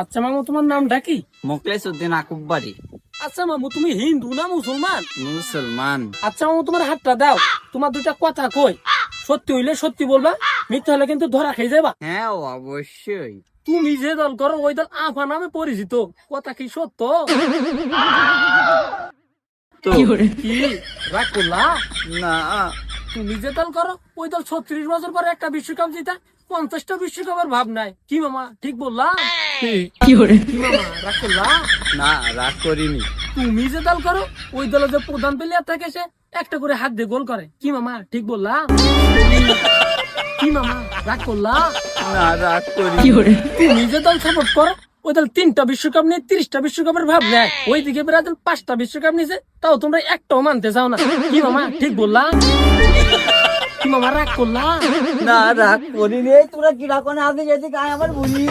আচ্ছা মামু, তোমার নামটা কি? মোকলেস উদ্দিন আকুববাড়ি। আচ্ছা মামু, তুমি হিন্দু না মুসলমান? মুসলমান। আচ্ছা মামু, তোমার হাতটা দাও, তোমার দুইটা কথা কই, সত্যি হইলে সত্যি বলবা, মিথ্যা হলে কিন্তু ধরা খেয়ে যাবা। হ্যাঁ অবশ্যই। তুমি যে দল করো ওই দল আফা নামে পরিচিত, কথা কি সত্য? তো কি রাগ করলা? না, তুমি যে দল করো ওই দল 36 বছর পরে একটা বিশ্বকাপ জিতা, 50টা বিশ্বকাপের ভাব নাই। কি মামা ঠিক বললাম? কি মামা রাগ করলা? না রাগ করিনি। তুমি যে দল করো ওই দলের যে প্রধান প্লেয়ার থাকে সে একটা করে হাত দিয়ে গোল করে। কি মামা ঠিক বললাম? কি মামা রাগ করলা? না রাগ করি। তুমি যে দল সাপোর্ট করো ওই দল 3টা বিশ্বকাপ নিয়ে 30টা বিশ্বকাপের ভাব নেয়, ওইদিকে ব্রাজিল 5টা বিশ্বকাপ নিছে, তাও তোমরা একটাও মানতে চাও না। কি মামা ঠিক বললাম? কি মামা রাগ করলা? না রাগ করিনি। তোরা কিরকম আগে যেতে গায়ে আমার বুঝিয়ে